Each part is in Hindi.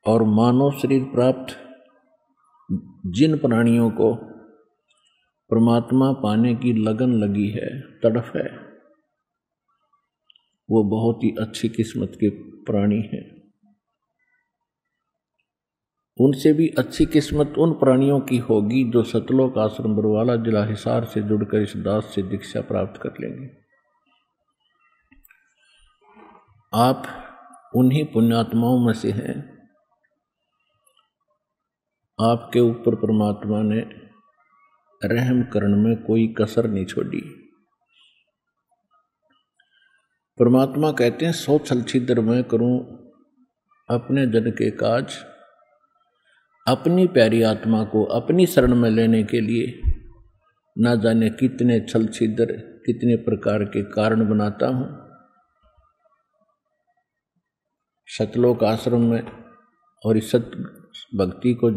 और मानव शरीर प्राप्त जिन प्राणियों को परमात्मा पाने की लगन लगी है, तड़फ है, वो बहुत ही अच्छी किस्मत के प्राणी हैं। उनसे भी अच्छी किस्मत उन प्राणियों की होगी जो सतलोक आश्रम बरवाला जिला हिसार से जुड़कर इस दास से दीक्षा प्राप्त कर लेंगे। आप उन्हीं पुण्यात्माओं में से हैं। आपके ऊपर परमात्मा ने रहम करने में कोई कसर नहीं छोड़ी। परमात्मा कहते हैं, सौ छल छिद्र मैं करूं अपने जन के काज। अपनी प्यारी आत्मा को अपनी शरण में लेने के लिए ना जाने कितने छल छिद्र, कितने प्रकार के कारण बनाता हूं। सतलोक आश्रम में और इस सत भक्ति को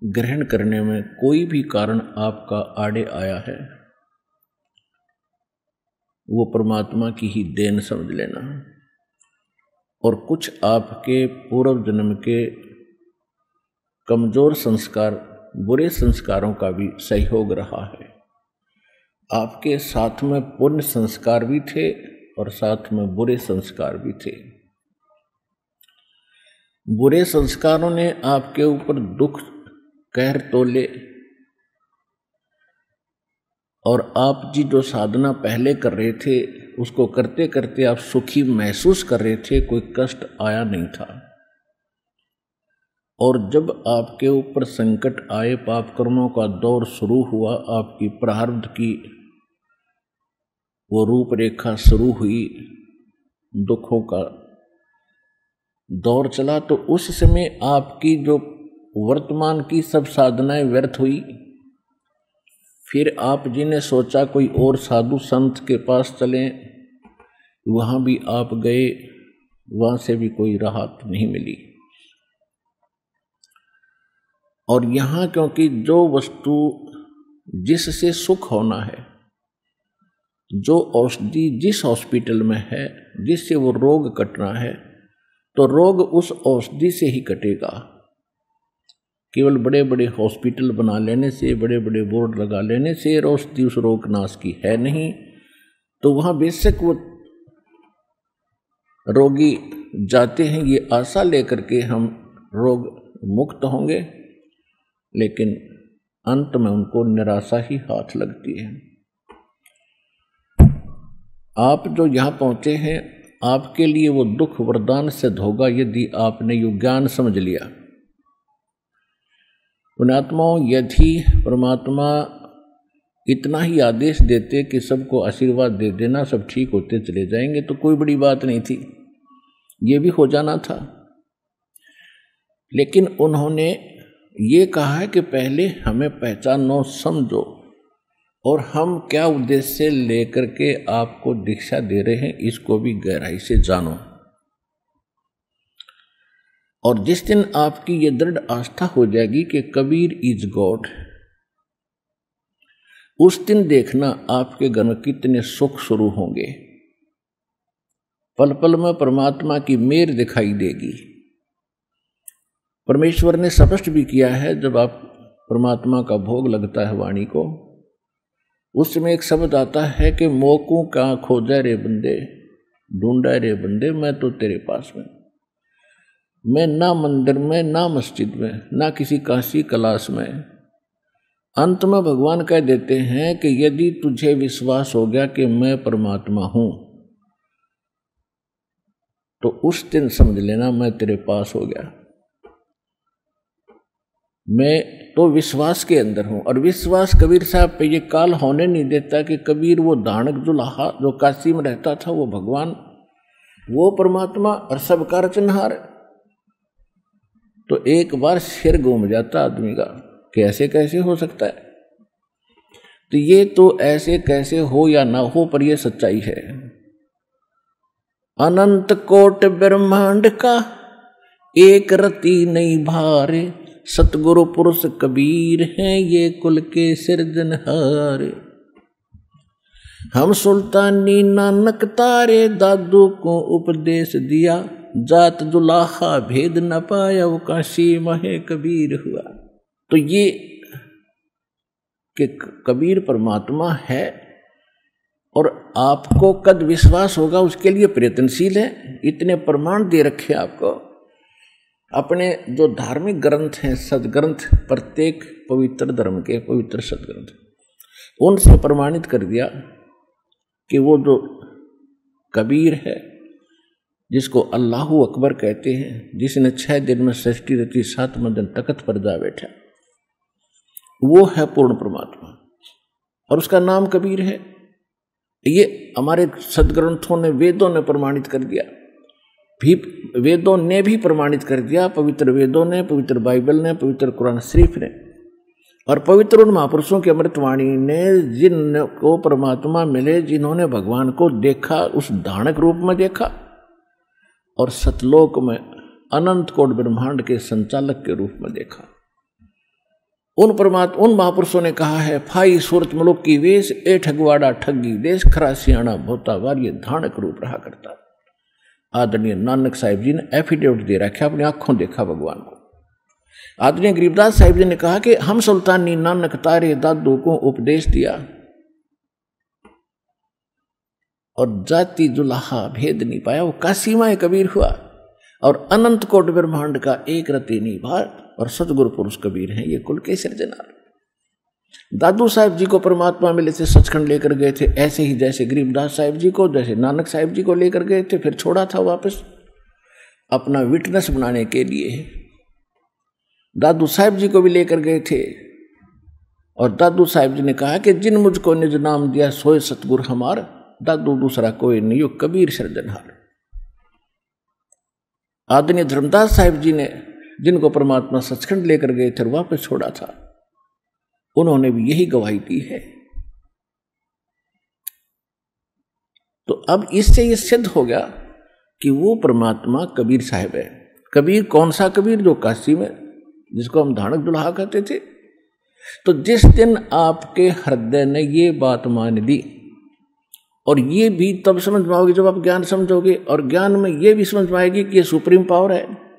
ग्रहण करने में कोई भी कारण आपका आड़े आया है, वो परमात्मा की ही देन समझ लेना। और कुछ आपके पूर्व जन्म के कमजोर संस्कार, बुरे संस्कारों का भी सहयोग रहा है। आपके साथ में पुण्य संस्कार भी थे और साथ में बुरे संस्कार भी थे। बुरे संस्कारों ने आपके ऊपर दुख कहर तोले और आप जी जो साधना पहले कर रहे थे उसको करते करते आप सुखी महसूस कर रहे थे, कोई कष्ट आया नहीं था। और जब आपके ऊपर संकट आए, पाप कर्मों का दौर शुरू हुआ, आपकी प्रारब्ध की वो रूपरेखा शुरू हुई, दुखों का दौर चला, तो उस समय आपकी जो वर्तमान की सब साधनाएं व्यर्थ हुई। फिर आप जी ने सोचा कोई और साधु संत के पास चलें, वहाँ भी आप गए, वहाँ से भी कोई राहत नहीं मिली। और यहाँ क्योंकि जो वस्तु जिससे सुख होना है, जो औषधि जिस हॉस्पिटल में है, जिससे वो रोग कटना है, तो रोग उस औषधि से ही कटेगा। केवल बड़े बड़े हॉस्पिटल बना लेने से, बड़े बड़े बोर्ड लगा लेने से औषधि उस रोग नाश की है नहीं। तो वहाँ बेशक वो रोगी जाते हैं ये आशा लेकर के हम रोग मुक्त होंगे, लेकिन अंत में उनको निराशा ही हाथ लगती है। आप जो यहाँ पहुँचे हैं, आपके लिए वो दुख वरदान सिद्ध होगा यदि आपने यो ज्ञान समझ लिया। पुण्यात्माओं, यदि परमात्मा इतना ही आदेश देते कि सबको आशीर्वाद दे देना, सब ठीक होते चले जाएंगे, तो कोई बड़ी बात नहीं थी, ये भी हो जाना था। लेकिन उन्होंने ये कहा है कि पहले हमें पहचानो, समझो, और हम क्या उद्देश्य से लेकर के आपको दीक्षा दे रहे हैं इसको भी गहराई से जानो। और जिस दिन आपकी ये दृढ़ आस्था हो जाएगी कि कबीर इज गॉड, उस दिन देखना आपके घर में कितने सुख शुरू होंगे। पल पल में परमात्मा की मेहर दिखाई देगी। परमेश्वर ने स्पष्ट भी किया है, जब आप परमात्मा का भोग लगता है वाणी को, उस समय एक शब्द आता है कि मोकू का खोजा रे बंदे, ढूंढा रे बंदे, मैं तो तेरे पास में। मैं ना मंदिर में, ना मस्जिद में, ना किसी काशी कलाश में। अंत में भगवान कह देते हैं कि यदि तुझे विश्वास हो गया कि मैं परमात्मा हूं, तो उस दिन समझ लेना मैं तेरे पास हो गया। मैं तो विश्वास के अंदर हूं। और विश्वास कबीर साहब पे ये काल होने नहीं देता कि कबीर वो दानक जुलाहा जो काशी में रहता था, वो भगवान, वो परमात्मा और सबका रचनहार। तो एक बार सिर घूम जाता आदमी का, कैसे कैसे हो सकता है। तो ये तो ऐसे कैसे हो या ना हो, पर यह सच्चाई है। अनंत कोट ब्रह्मांड का एक रति नहीं भारे, सतगुरु पुरुष कबीर हैं ये कुल के सिरजनहार। हम सुल्तानी नानक तारे, दादू को उपदेश दिया, जात जुलाहा भेद न पाया वो काशी महे कबीर हुआ। तो ये कि कबीर परमात्मा है और आपको कद विश्वास होगा उसके लिए प्रयत्नशील है। इतने प्रमाण दे रखे आपको। अपने जो धार्मिक ग्रंथ हैं, सदग्रंथ, प्रत्येक पवित्र धर्म के पवित्र सदग्रंथ, उनसे प्रमाणित कर दिया कि वो जो कबीर है, जिसको अल्लाहु अकबर कहते हैं, जिसने 6 दिन में सृष्टि रची, 7वें दिन तख्त पर जा बैठा, वो है पूर्ण परमात्मा और उसका नाम कबीर है। ये हमारे सदग्रंथों ने, वेदों ने प्रमाणित कर दिया, वेदों ने भी प्रमाणित कर दिया, पवित्र वेदों ने, पवित्र बाइबल ने, पवित्र कुरान शरीफ ने और पवित्र उन महापुरुषों की अमृतवाणी ने, जिनको परमात्मा मिले, जिन्होंने भगवान को देखा, उस धानक रूप में देखा और सतलोक में अनंत कोट ब्रह्मांड के संचालक के रूप में देखा। उन महापुरुषों ने कहा है, फाई सूरत मुलुक की वेश, ए ठगवाड़ा ठगी देश, खरा सियाणा भोता वार, ये धानक रूप रहा करता। आदरणीय नानक साहिब जी ने एफिडेविट दे रखा, अपनी आंखों देखा भगवान को। आदरणीय गरीबदास साहिब जी ने कहा कि हम सुल्तानी नानक तारे दादू को उपदेश दिया और जाति जुलाहा भेद नहीं पाया, वो कासीमाए कबीर हुआ और अनंत कोट ब्रह्मांड का एक रति नहीं भार और सतगुरु पुरुष कबीर हैं, ये कुल के सृजनहार। दादू साहिब जी को परमात्मा मिले थे, सचखंड लेकर गए थे, ऐसे ही जैसे गरीबदास साहिब जी को, जैसे नानक साहिब जी को लेकर गए थे, फिर छोड़ा था वापस अपना विटनेस बनाने के लिए। दादू साहिब जी को भी लेकर गए थे और दादू साहिब जी ने कहा कि जिन मुझको निज नाम दिया सोए सतगुरु हमार, दादू दूसरा कोई नहीं, यो कबीर सृजनहार। आदरणीय धर्मदास साहिब जी ने, जिनको परमात्मा सचखंड लेकर गए थे और वापस छोड़ा था, उन्होंने भी यही गवाही दी है। तो अब इससे ये सिद्ध हो गया कि वो परमात्मा कबीर साहिब है। कबीर कौन सा कबीर? जो काशी में, जिसको हम धानक दुल्हा कहते थे। तो जिस दिन आपके हृदय ने ये बात मान ली, और ये भी तब समझ में आओगे जब आप ज्ञान समझोगे, और ज्ञान में ये भी समझ में आएगी कि ये सुप्रीम पावर है,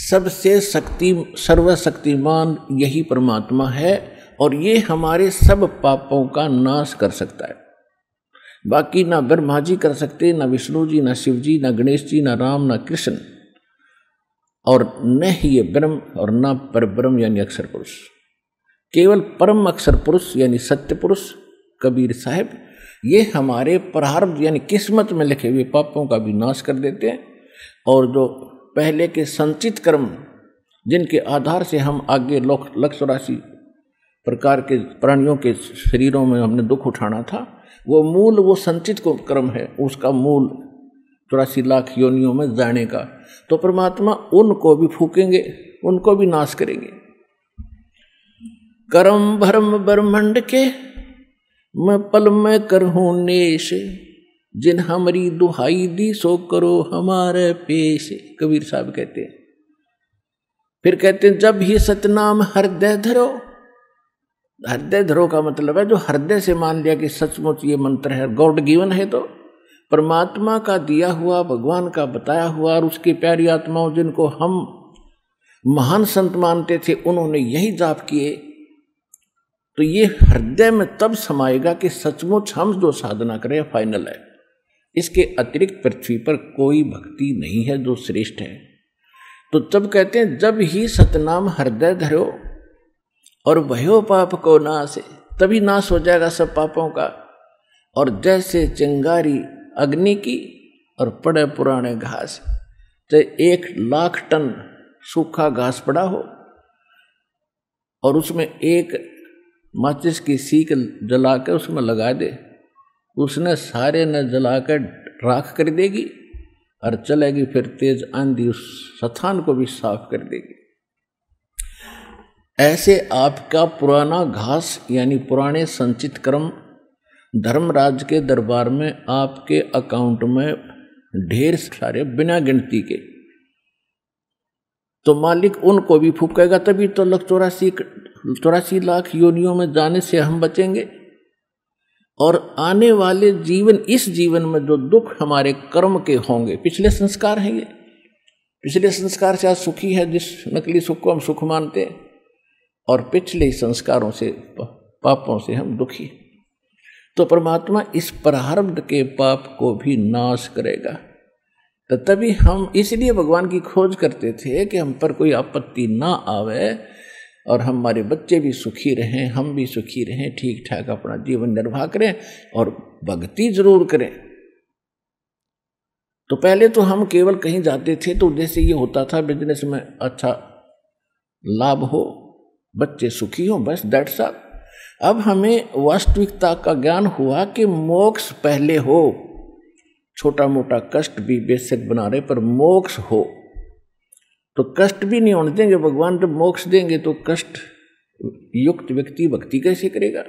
सबसे सर्वशक्तिमान यही परमात्मा है और ये हमारे सब पापों का नाश कर सकता है। बाकी ना ब्रह्मा जी कर सकते, ना विष्णु जी, ना शिव जी, ना गणेश जी, ना राम, ना कृष्ण, और न ही ये ब्रह्म और ना परब्रह्म यानी अक्षर पुरुष। केवल परम अक्षर पुरुष यानी सत्य पुरुष कबीर साहिब, ये हमारे प्रारब्ध यानी किस्मत में लिखे हुए पापों का भी नाश कर देते हैं। और जो पहले के संचित कर्म, जिनके आधार से हम आगे 184 प्रकार के प्राणियों के शरीरों में हमने दुख उठाना था, वो मूल, वो संचित को कर्म है, उसका मूल 84 लाख योनियों में जाने का। तो परमात्मा उनको भी फूकेंगे, उनको भी नाश करेंगे। कर्म भरम ब्रह्मंड के मैं पल में करहूं नेश, जिन हमारी दुहाई दी सो करो हमारे पेश, कबीर साहब कहते हैं। फिर कहते हैं जब ही सतनाम हृदय धरो। हृदय धरो का मतलब है जो हृदय से मान लिया कि सचमुच ये मंत्र है, गॉड गिवन है, तो परमात्मा का दिया हुआ, भगवान का बताया हुआ, और उसकी प्यारी आत्माओं जिनको हम महान संत मानते थे, उन्होंने यही जाप किए, तो ये हृदय में तब समाएगा कि सचमुच हम जो साधना करें फाइनल है। इसके अतिरिक्त पृथ्वी पर कोई भक्ति नहीं है जो श्रेष्ठ है। तो तब कहते हैं जब ही सतनाम हृदय धरो और भयो पाप को नाश, तभी नाश हो जाएगा सब पापों का। और जैसे चिंगारी अग्नि की और पड़े पुराने घास, तो 1,00,000 टन सूखा घास पड़ा हो और उसमें एक माचिस की सीख जला कर उसमें लगा दे, उसने सारे न जलाकर राख कर देगी और चलेगी, फिर तेज आंधी उस स्थान को भी साफ कर देगी। ऐसे आपका पुराना घास यानी पुराने संचित कर्म धर्मराज के दरबार में आपके अकाउंट में ढेर सारे बिना गिनती के, तो मालिक उनको भी फूकेगा, तभी तो 84 लाख योनियों में जाने से हम बचेंगे। और आने वाले जीवन, इस जीवन में जो दुख हमारे कर्म के होंगे, पिछले संस्कार हैं ये, पिछले संस्कार से आज सुखी है, जिस नकली सुख को हम सुख मानते हैं, और पिछले संस्कारों से, पापों से हम दुखी। तो परमात्मा इस प्रारब्ध के पाप को भी नाश करेगा। तो तभी हम इसलिए भगवान की खोज करते थे कि हम पर कोई आपत्ति ना आवे और हमारे बच्चे भी सुखी रहें, हम भी सुखी रहें, ठीक ठाक अपना जीवन निर्वाह करें और भक्ति जरूर करें। तो पहले तो हम केवल कहीं जाते थे तो उद्देश्य ये होता था बिजनेस में अच्छा लाभ हो, बच्चे सुखी हो, बस दैट्स ऑल। अब हमें वास्तविकता का ज्ञान हुआ कि मोक्ष पहले हो, छोटा मोटा कष्ट भी बेशक बना रहे पर मोक्ष हो। तो कष्ट भी नहीं होने देंगे भगवान। जब मोक्ष देंगे तो कष्ट युक्त व्यक्ति भक्ति कैसे करेगा?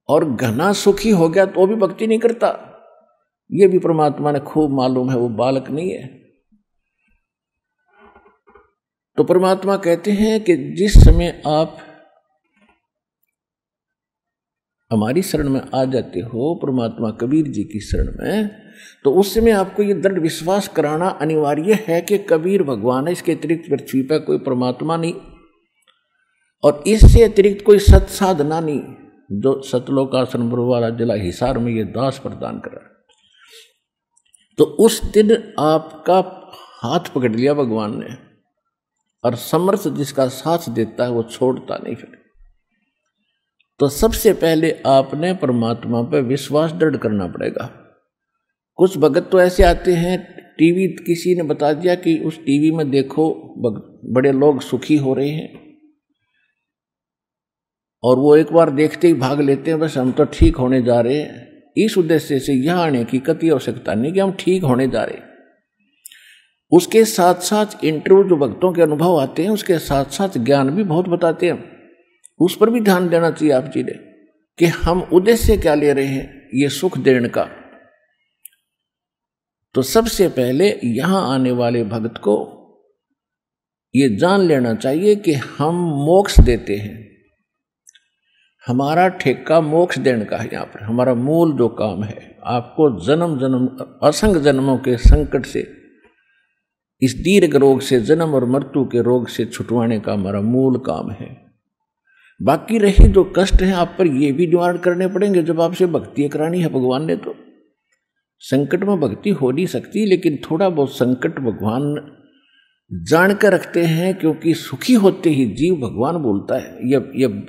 और घना सुखी हो गया तो भी भक्ति नहीं करता, ये भी परमात्मा ने खूब मालूम है, वो बालक नहीं है। तो परमात्मा कहते हैं कि जिस समय आप हमारी शरण में आ जाते हो, परमात्मा कबीर जी की शरण में, तो उस समय आपको ये दृढ़ विश्वास कराना अनिवार्य है कि कबीर भगवान है, इसके अतिरिक्त पृथ्वी पर कोई परमात्मा नहीं और इससे अतिरिक्त कोई सत साधना नहीं, जो सतलोकासन वाला जिला हिसार में ये दास प्रदान कर रहा है। तो उस दिन आपका हाथ पकड़ लिया भगवान ने, और समर्थ जिसका साथ देता है वो छोड़ता नहीं फिर। तो सबसे पहले आपने परमात्मा पर विश्वास दृढ़ करना पड़ेगा। कुछ भगत तो ऐसे आते हैं, टीवी किसी ने बता दिया कि उस टीवी में देखो बड़े लोग सुखी हो रहे हैं, और वो एक बार देखते ही भाग लेते हैं, बस हम तो ठीक होने जा रहे हैं। इस उद्देश्य से यहाँ आने की कतई आवश्यकता नहीं कि हम ठीक होने जा रहे। उसके साथ साथ इंटरव्यू जो भक्तों के अनुभव आते हैं, उसके साथ साथ ज्ञान भी बहुत बताते हैं, उस पर भी ध्यान देना चाहिए आप जी ने कि हम उद्देश्य क्या ले रहे हैं ये सुख देने का। तो सबसे पहले यहां आने वाले भक्त को ये जान लेना चाहिए कि हम मोक्ष देते हैं, हमारा ठेका मोक्ष देने का है। यहाँ पर हमारा मूल जो काम है, आपको जन्म जन्म असंख्य जन्मों के संकट से, इस दीर्घ रोग से, जन्म और मृत्यु के रोग से छुटवाने का हमारा मूल काम है। बाकी रही जो कष्ट हैं आप पर, ये भी निवारण करने पड़ेंगे जब आपसे भक्ति करानी है भगवान ने। तो संकट में भक्ति हो नहीं सकती, लेकिन थोड़ा बहुत संकट भगवान जानकर रखते हैं, क्योंकि सुखी होते ही जीव भगवान बोलता है। ये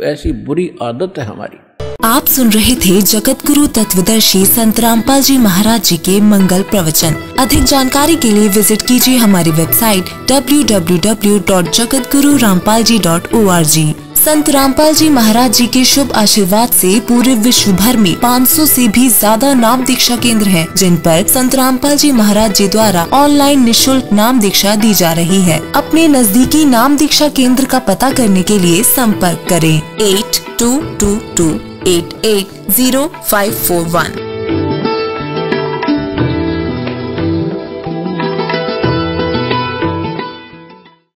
ऐसी बुरी आदत है हमारी। आप सुन रहे थे जगत गुरु तत्वदर्शी संत रामपाल जी महाराज जी के मंगल प्रवचन। अधिक जानकारी के लिए विजिट कीजिए हमारी वेबसाइट www.jagatgururampalji.org। संत रामपाल जी महाराज जी के शुभ आशीर्वाद से पूरे विश्व भर में 500 से भी ज्यादा नाम दीक्षा केंद्र हैं, जिन पर संत रामपाल जी महाराज जी द्वारा ऑनलाइन निःशुल्क नाम दीक्षा दी जा रही है। अपने नजदीकी नाम दीक्षा केंद्र का पता करने के लिए संपर्क करें 8222880541।